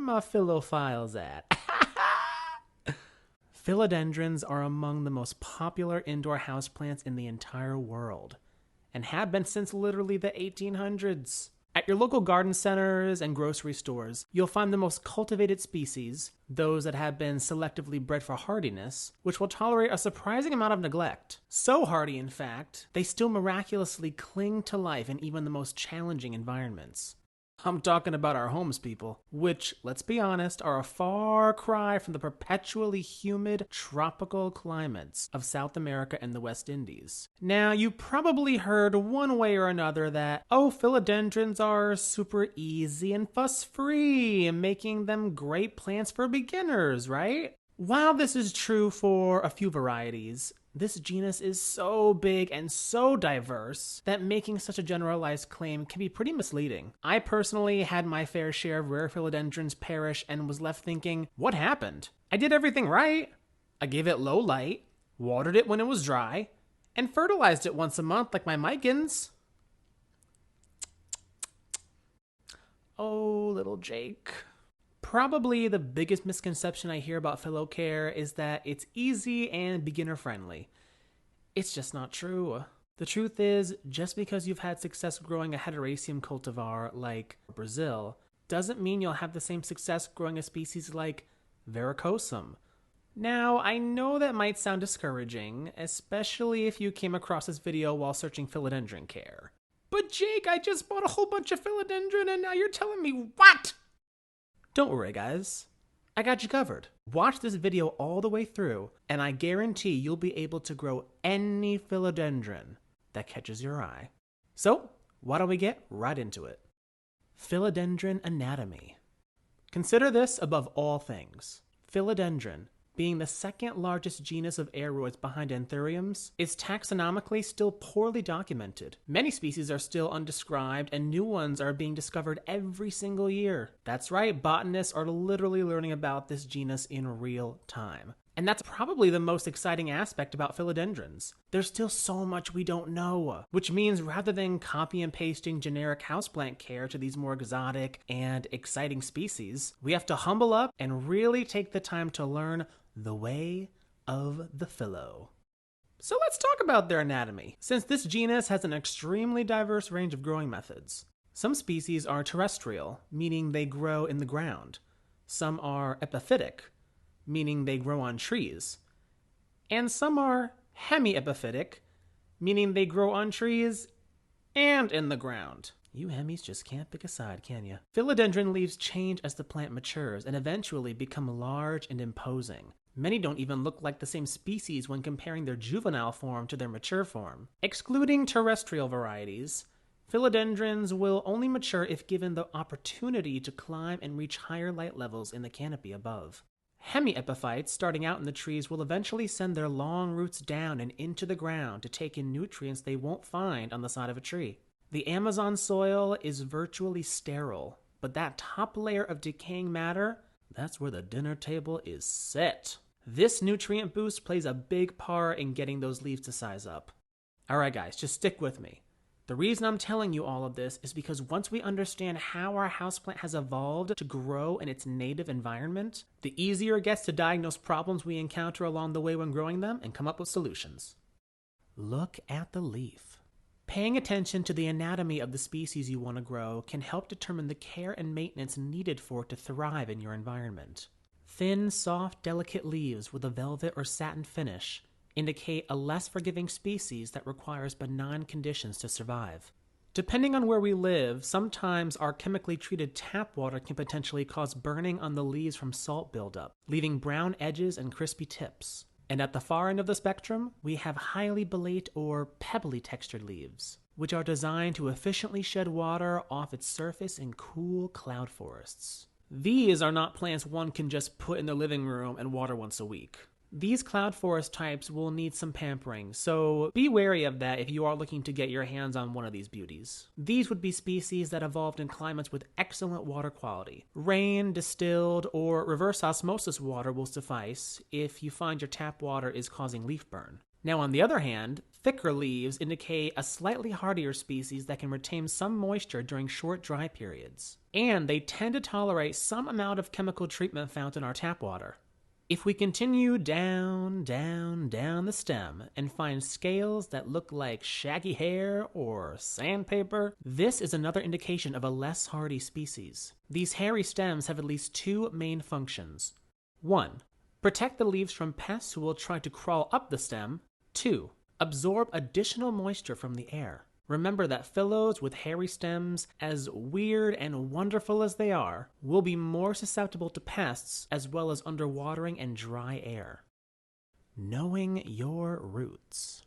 my philophiles at? Philodendrons are among the most popular indoor houseplants in the entire world, and have been since literally the 1800s. At your local garden centers and grocery stores, you'll find the most cultivated species, those that have been selectively bred for hardiness, which will tolerate a surprising amount of neglect. So hardy, in fact, they still miraculously cling to life in even the most challenging environments. I'm talking about our homes, people, which, let's be honest, are a far cry from the perpetually humid tropical climates of South America and the West Indies. Now, you probably heard one way or another that, oh, philodendrons are super easy and fuss-free, making them great plants for beginners, right? While this is true for a few varieties, this genus is so big and so diverse that making such a generalized claim can be pretty misleading. I personally had my fair share of rare philodendrons perish and was left thinking, what happened? I did everything right. I gave it low light, watered it when it was dry, and fertilized it once a month like my Micans. Oh, little Jake. Probably the biggest misconception I hear about philo care is that it's easy and beginner friendly. It's just not true. The truth is, just because you've had success growing a heteroecium cultivar like Brazil, doesn't mean you'll have the same success growing a species like Verrucosum. Now, I know that might sound discouraging, especially if you came across this video while searching philodendron care. But Jake, I just bought a whole bunch of philodendron and now you're telling me what? Don't worry, guys. I got you covered. Watch this video all the way through, and I guarantee you'll be able to grow any philodendron that catches your eye. So, why don't we get right into it? Philodendron anatomy. Consider this above all things. Philodendron, being the second largest genus of aeroids behind anthuriums, is taxonomically still poorly documented. Many species are still undescribed, and new ones are being discovered every single year. That's right, botanists are literally learning about this genus in real time. And that's probably the most exciting aspect about philodendrons. There's still so much we don't know, which means rather than copy and pasting generic houseplant care to these more exotic and exciting species, we have to humble up and really take the time to learn the way of the philo. So let's talk about their anatomy, since this genus has an extremely diverse range of growing methods. Some species are terrestrial, meaning they grow in the ground. Some are epiphytic, meaning they grow on trees. And some are hemiepiphytic, meaning they grow on trees and in the ground. You hemis just can't pick a side, can you? Philodendron leaves change as the plant matures and eventually become large and imposing. Many don't even look like the same species when comparing their juvenile form to their mature form. Excluding terrestrial varieties, philodendrons will only mature if given the opportunity to climb and reach higher light levels in the canopy above. Hemiepiphytes starting out in the trees will eventually send their long roots down and into the ground to take in nutrients they won't find on the side of a tree. The Amazon soil is virtually sterile, but that top layer of decaying matter, that's where the dinner table is set. This nutrient boost plays a big part in getting those leaves to size up. Alright guys, just stick with me. The reason I'm telling you all of this is because once we understand how our houseplant has evolved to grow in its native environment, the easier it gets to diagnose problems we encounter along the way when growing them and come up with solutions. Look at the leaf. Paying attention to the anatomy of the species you want to grow can help determine the care and maintenance needed for it to thrive in your environment. Thin, soft, delicate leaves with a velvet or satin finish indicate a less forgiving species that requires benign conditions to survive. Depending on where we live, sometimes our chemically treated tap water can potentially cause burning on the leaves from salt buildup, leaving brown edges and crispy tips. And at the far end of the spectrum, we have highly belate or pebbly textured leaves, which are designed to efficiently shed water off its surface in cool cloud forests. These are not plants one can just put in the living room and water once a week. These cloud forest types will need some pampering, so be wary of that if you are looking to get your hands on one of these beauties. These would be species that evolved in climates with excellent water quality. Rain, distilled, or reverse osmosis water will suffice if you find your tap water is causing leaf burn. Now on the other hand, thicker leaves indicate a slightly hardier species that can retain some moisture during short dry periods. and they tend to tolerate some amount of chemical treatment found in our tap water. If we continue down the stem and find scales that look like shaggy hair or sandpaper, this is another indication of a less hardy species. These hairy stems have at least two main functions. 1. Protect the leaves from pests who will try to crawl up the stem. 2. Absorb additional moisture from the air. Remember that Philos with hairy stems, as weird and wonderful as they are, will be more susceptible to pests as well as underwatering and dry air. Knowing your roots.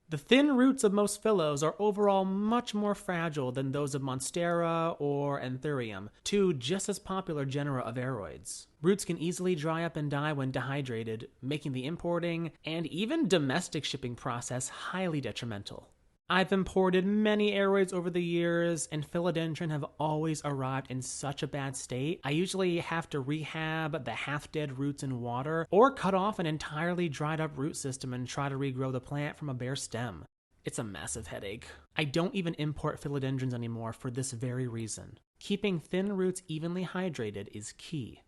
The thin roots of most Philos are overall much more fragile than those of Monstera or Anthurium, two just as popular genera of aroids. Roots can easily dry up and die when dehydrated, making the importing and even domestic shipping process highly detrimental. I've imported many aroids over the years, and Philodendron have always arrived in such a bad state. I usually have to rehab the half-dead roots in water, or cut off an entirely dried-up root system and try to regrow the plant from a bare stem. It's a massive headache. I don't even import philodendrons anymore for this very reason. Keeping thin roots evenly hydrated is key.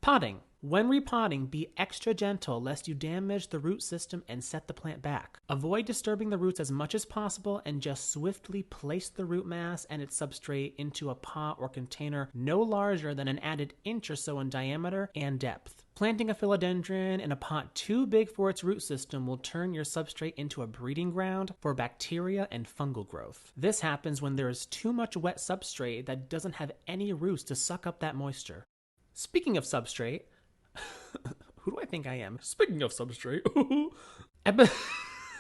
Potting. When repotting, be extra gentle lest you damage the root system and set the plant back. Avoid disturbing the roots as much as possible and just swiftly place the root mass and its substrate into a pot or container no larger than an added inch or so in diameter and depth. Planting a philodendron in a pot too big for its root system will turn your substrate into a breeding ground for bacteria and fungal growth. This happens when there is too much wet substrate that doesn't have any roots to suck up that moisture. Speaking of substrate, who do I think I am? Speaking of substrate.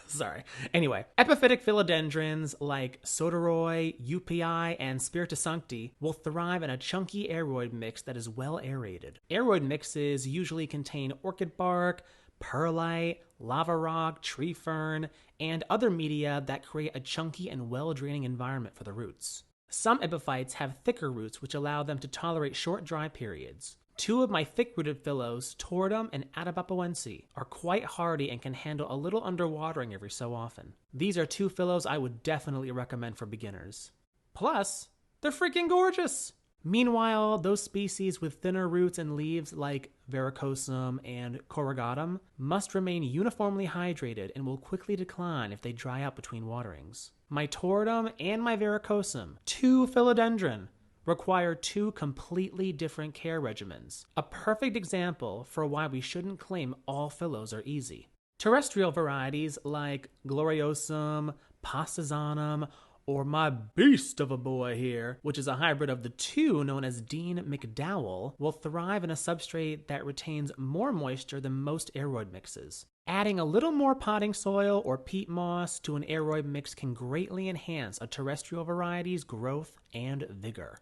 Sorry. Anyway, epiphytic philodendrons like Soteroi, UPI, and Spiritus Sancti will thrive in a chunky aroid mix that is well aerated. Aroid mixes usually contain orchid bark, perlite, lava rock, tree fern, and other media that create a chunky and well-draining environment for the roots. Some epiphytes have thicker roots which allow them to tolerate short dry periods. Two of my thick-rooted Philos, Tordum and Atabapoense, are quite hardy and can handle a little underwatering every so often. These are two Philos I would definitely recommend for beginners. Plus, they're freaking gorgeous! Meanwhile, those species with thinner roots and leaves like Verrucosum and Corrugatum must remain uniformly hydrated and will quickly decline if they dry out between waterings. My Tordum and my Verrucosum, two Philodendron, require two completely different care regimens. A perfect example for why we shouldn't claim all Philos are easy. Terrestrial varieties like Gloriosum, Pastazanum, or my beast of a boy here, which is a hybrid of the two known as Dean McDowell, will thrive in a substrate that retains more moisture than most aroid mixes. Adding a little more potting soil or peat moss to an aroid mix can greatly enhance a terrestrial variety's growth and vigor.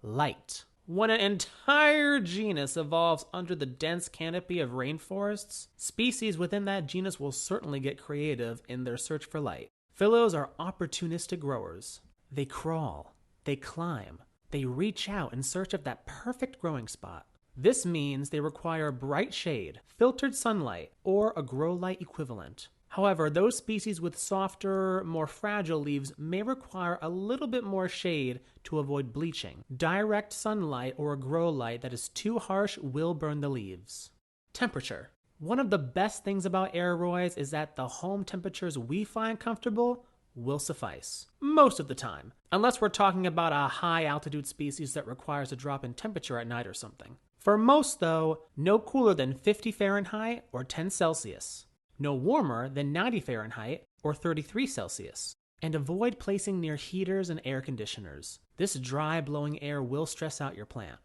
Light. When an entire genus evolves under the dense canopy of rainforests, species within that genus will certainly get creative in their search for light. Philos are opportunistic growers. They crawl, they climb, they reach out in search of that perfect growing spot. This means they require bright shade, filtered sunlight, or a grow light equivalent. However, those species with softer, more fragile leaves may require a little bit more shade to avoid bleaching. Direct sunlight or a grow light that is too harsh will burn the leaves. Temperature. One of the best things about aroids is that the home temperatures we find comfortable will suffice. Most of the time. Unless we're talking about a high altitude species that requires a drop in temperature at night or something. For most, though, no cooler than 50 Fahrenheit or 10 Celsius. No warmer than 90 Fahrenheit or 33 Celsius. And avoid placing near heaters and air conditioners. This dry, blowing air will stress out your plant.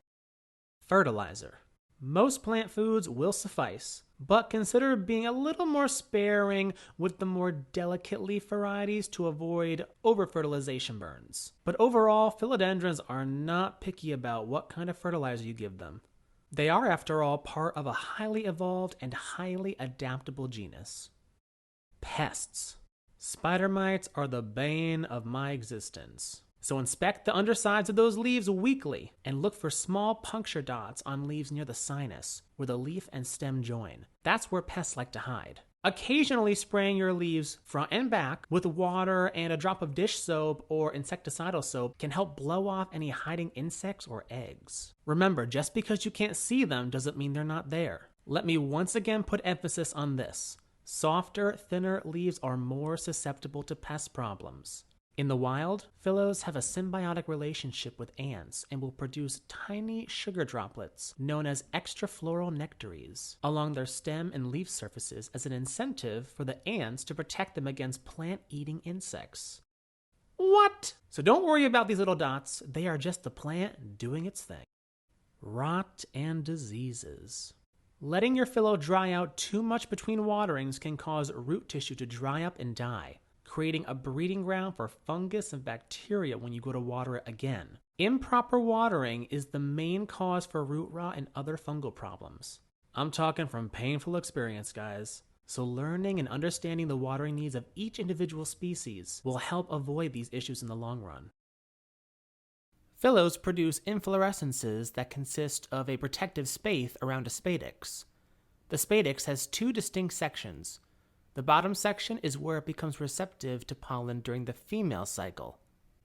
Fertilizer. Most plant foods will suffice, but consider being a little more sparing with the more delicate leaf varieties to avoid over-fertilization burns. But overall, philodendrons are not picky about what kind of fertilizer you give them. They are, after all, part of a highly evolved and highly adaptable genus. Pests. Spider mites are the bane of my existence. So inspect the undersides of those leaves weekly and look for small puncture dots on leaves near the sinus where the leaf and stem join. That's where pests like to hide. Occasionally spraying your leaves front and back with water and a drop of dish soap or insecticidal soap can help blow off any hiding insects or eggs. Remember, just because you can't see them doesn't mean they're not there. Let me once again put emphasis on this. Softer, thinner leaves are more susceptible to pest problems. In the wild, Philos have a symbiotic relationship with ants and will produce tiny sugar droplets known as extrafloral nectaries along their stem and leaf surfaces as an incentive for the ants to protect them against plant-eating insects. What? So don't worry about these little dots, they are just the plant doing its thing. Rot and diseases. Letting your philo dry out too much between waterings can cause root tissue to dry up and die, creating a breeding ground for fungus and bacteria when you go to water it again. Improper watering is the main cause for root rot and other fungal problems. I'm talking from painful experience, guys. So learning and understanding the watering needs of each individual species will help avoid these issues in the long run. Philos produce inflorescences that consist of a protective spathe around a spadix. The spadix has two distinct sections. The bottom section is where it becomes receptive to pollen during the female cycle.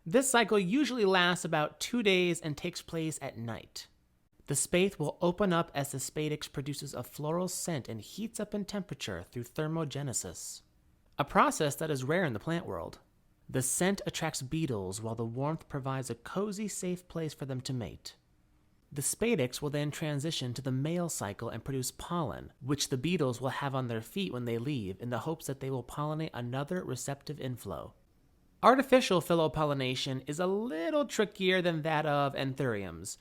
This cycle usually lasts about 2 days and takes place at night. The spathe will open up as the spadix produces a floral scent and heats up in temperature through thermogenesis, a process that is rare in the plant world. The scent attracts beetles while the warmth provides a cozy, safe place for them to mate. The spadix will then transition to the male cycle and produce pollen, which the beetles will have on their feet when they leave in the hopes that they will pollinate another receptive inflow. Artificial philopollination is a little trickier than that of anthuriums,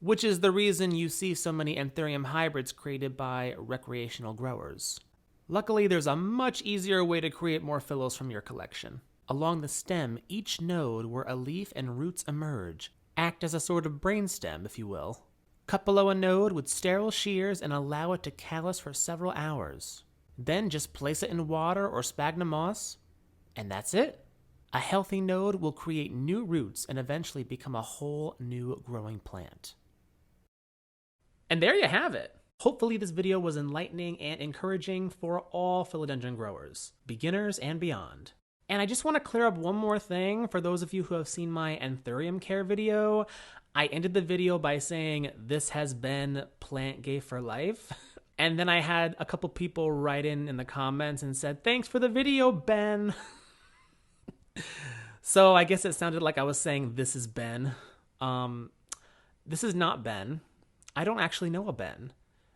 which is the reason you see so many anthurium hybrids created by recreational growers. Luckily, there's a much easier way to create more philos from your collection. Along the stem, each node where a leaf and roots emerge act as a sort of brainstem, if you will. Cut below a node with sterile shears and allow it to callus for several hours. Then just place it in water or sphagnum moss, and that's it. A healthy node will create new roots and eventually become a whole new growing plant. And there you have it. Hopefully this video was enlightening and encouraging for all philodendron growers, beginners and beyond. And I just want to clear up one more thing for those of you who have seen my anthurium care video. I ended the video by saying this has been plant gay for life. And then I had a couple people write in the comments and said, "Thanks for the video, Ben." So I guess it sounded like I was saying this is Ben. This is not Ben. I don't actually know a Ben.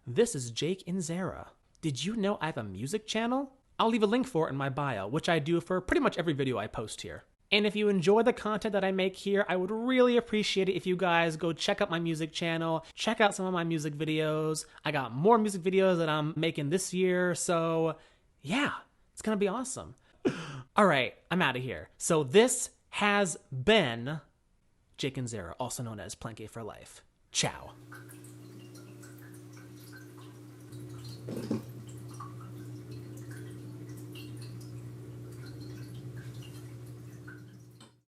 This is Jake Inzera. Did you know I have a music channel? I'll leave a link for it in my bio, which I do for pretty much every video I post here. And if you enjoy the content that I make here, I would really appreciate it if you guys go check out my music channel, check out some of my music videos. I got more music videos that I'm making this year, so yeah, it's gonna be awesome. All right, I'm out of here. So this has been Jake Inzera, also known as Plant Gay for Life. Ciao.